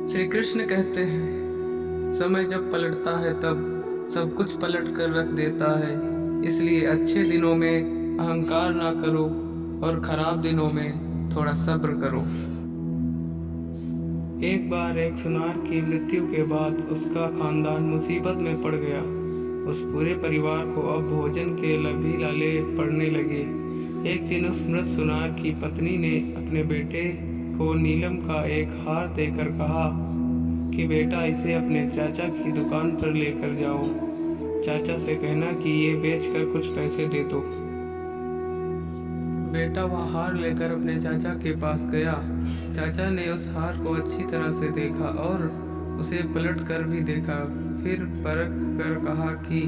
श्री कृष्ण कहते हैं, समय जब पलटता है तब सब कुछ पलट कर रख देता है। इसलिए अच्छे दिनों में अहंकार ना करो और खराब दिनों में थोड़ा सब्र करो। एक बार एक सुनार की मृत्यु के बाद उसका खानदान मुसीबत में पड़ गया। उस पूरे परिवार को अब भोजन के भी लाले पड़ने लगे। एक दिन उस मृत सुनार की पत्नी ने अपने बेटे को नीलम का एक हार देकर कहा कि बेटा, इसे अपने चाचा की दुकान पर लेकर जाओ। चाचा से कहना कि ये बेचकर कुछ पैसे दे दो। बेटा वह हार लेकर अपने चाचा के पास गया। चाचा ने उस हार को अच्छी तरह से देखा और उसे पलट कर भी देखा। फिर परख कर कहा कि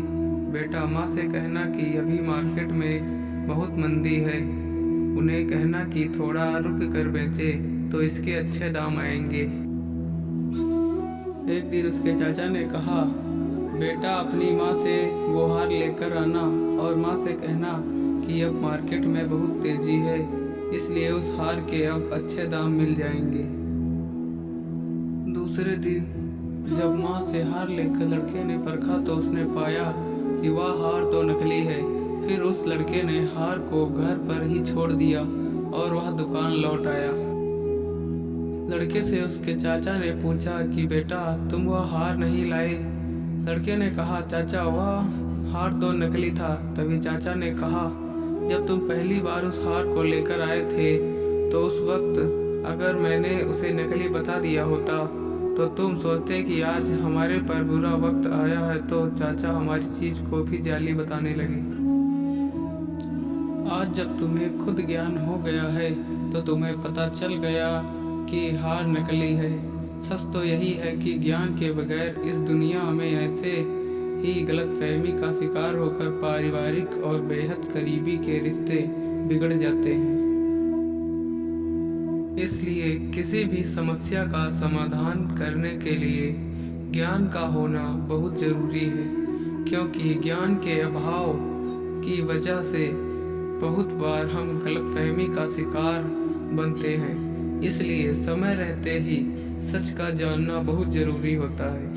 बेटा, माँ से कहना कि अभी मार्केट में बहुत मंदी है। उन्हें कहना कि थोड़ा रुक कर बेचे तो इसके अच्छे दाम आएंगे। एक दिन उसके चाचा ने कहा, बेटा, अपनी माँ से वो हार लेकर आना और माँ से कहना कि अब मार्केट में बहुत तेजी है, इसलिए उस हार के अब अच्छे दाम मिल जाएंगे। दूसरे दिन जब माँ से हार लेकर लड़के ने परखा तो उसने पाया कि वह हार तो नकली है। फिर उस लड़के ने हार को घर पर ही छोड़ दिया और वह दुकान लौट आया। लड़के से उसके चाचा ने पूछा कि बेटा, तुम वह हार नहीं लाए? लड़के ने कहा, चाचा, वह हार तो नकली था। तभी चाचा ने कहा, जब तुम पहली बार उस हार को लेकर आए थे तो उस वक्त अगर मैंने उसे नकली बता दिया होता तो तुम सोचते कि आज हमारे पर बुरा वक्त आया है, तो चाचा हमारी चीज को भी जाली बताने लगे। आज जब तुम्हें खुद ज्ञान हो गया है तो तुम्हें पता चल गया कि हार नकली है। सच तो यही है कि ज्ञान के बगैर इस दुनिया में ऐसे ही गलतफहमी का शिकार होकर पारिवारिक और बेहद करीबी के रिश्ते बिगड़ जाते हैं। इसलिए किसी भी समस्या का समाधान करने के लिए ज्ञान का होना बहुत जरूरी है, क्योंकि ज्ञान के अभाव की वजह से बहुत बार हम गलतफहमी का शिकार बनते हैं। इसलिए समय रहते ही सच का जानना बहुत जरूरी होता है।